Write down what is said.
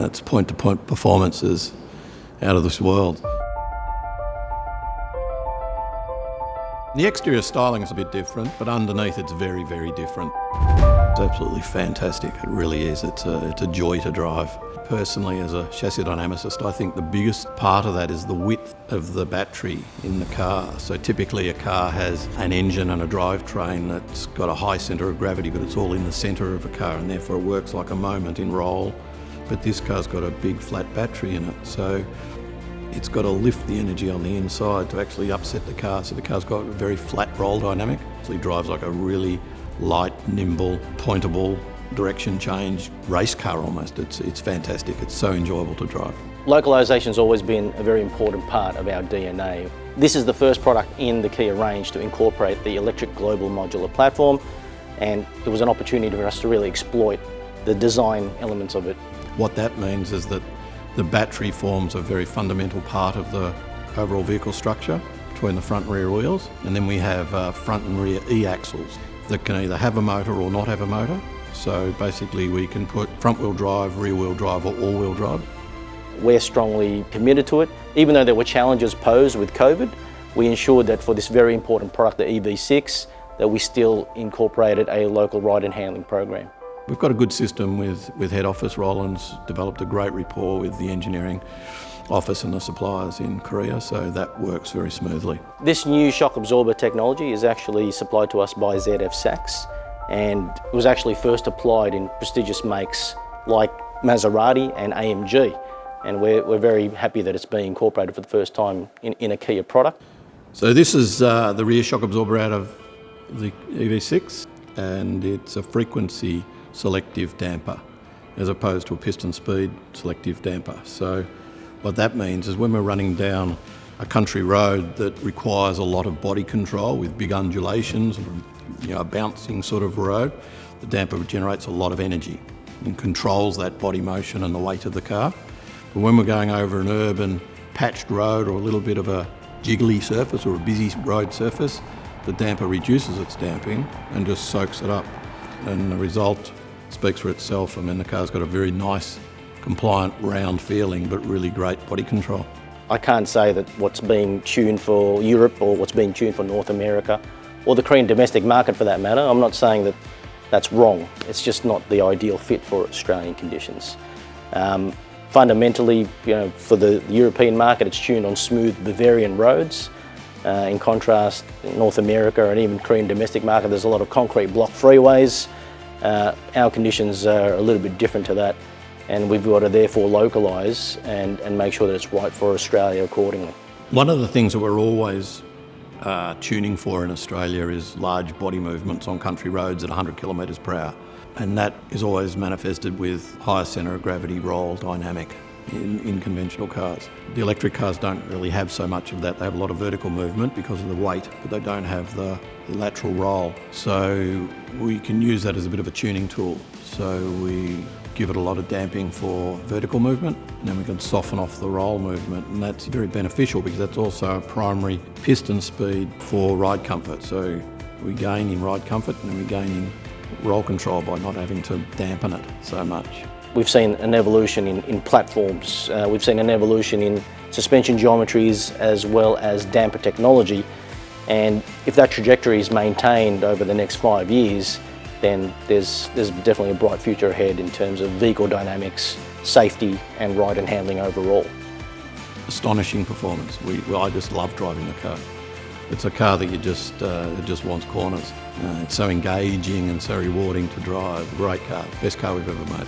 Its point-to-point performance is out of this world. The exterior styling is a bit different, but underneath it's very, very different. It's absolutely fantastic, it really is. It's a joy to drive. Personally, as a chassis dynamicist, I think the biggest part of that is the width of the battery in the car. So typically a car has an engine and a drivetrain that's got a high centre of gravity, but it's all in the centre of a car, and therefore it works like a moment in roll. But this car's got a big flat battery in it, so it's got to lift the energy on the inside to actually upset the car. So the car's got a very flat roll dynamic. So it drives like a really light, nimble, pointable, direction change race car almost. It's fantastic. It's so enjoyable to drive. Localisation's always been a very important part of our DNA. This is the first product in the Kia range to incorporate the electric global modular platform, and it was an opportunity for us to really exploit the design elements of it. What that means is that the battery forms a very fundamental part of the overall vehicle structure between the front and rear wheels, and then we have front and rear e-axles that can either have a motor or not have a motor. So basically we can put front wheel drive, rear wheel drive or all wheel drive. We're strongly committed to it. Even though there were challenges posed with COVID, we ensured that for this very important product, the EV6, that we still incorporated a local ride and handling program. We've got a good system with head office. Roland's developed a great rapport with the engineering office and the suppliers in Korea, so that works very smoothly. This new shock absorber technology is actually supplied to us by EV6, and it was actually first applied in prestigious makes like Maserati and AMG, and we're very happy that it's being incorporated for the first time in a Kia product. So this is the rear shock absorber out of the EV6, and it's a frequency selective damper as opposed to a piston speed selective damper. So what that means is when we're running down a country road that requires a lot of body control with big undulations, a bouncing sort of road, the damper generates a lot of energy and controls that body motion and the weight of the car. But when we're going over an urban patched road or a little bit of a jiggly surface or a busy road surface, the damper reduces its damping and just soaks it up. And the result speaks for itself. I mean, the car's got a very nice, compliant, round feeling, but really great body control. I can't say that what's being tuned for Europe or what's being tuned for North America or the Korean domestic market for that matter. I'm not saying that that's wrong. It's just not the ideal fit for Australian conditions. Fundamentally, for the European market, it's tuned on smooth Bavarian roads. In contrast, in North America and even Korean domestic market, there's a lot of concrete block freeways. Our conditions are a little bit different to that, and we've got to therefore localise and make sure that it's right for Australia accordingly. One of the things that we're always tuning for in Australia is large body movements on country roads at 100 kilometres per hour, and that is always manifested with higher centre of gravity roll dynamic in conventional cars. The electric cars don't really have so much of that. They have a lot of vertical movement because of the weight, but they don't have the lateral roll. So we can use that as a bit of a tuning tool. So we give it a lot of damping for vertical movement, and then we can soften off the roll movement, and that's very beneficial because that's also a primary piston speed for ride comfort. So we gain in ride comfort and we gain in roll control by not having to dampen it so much. We've seen an evolution in platforms. We've seen an evolution in suspension geometries as well as damper technology. And if that trajectory is maintained over the next 5 years, then there's definitely a bright future ahead in terms of vehicle dynamics, safety and ride and handling overall. Astonishing performance. I just love driving the car. It's a car that it just wants corners. It's so engaging and so rewarding to drive. Great car, best car we've ever made.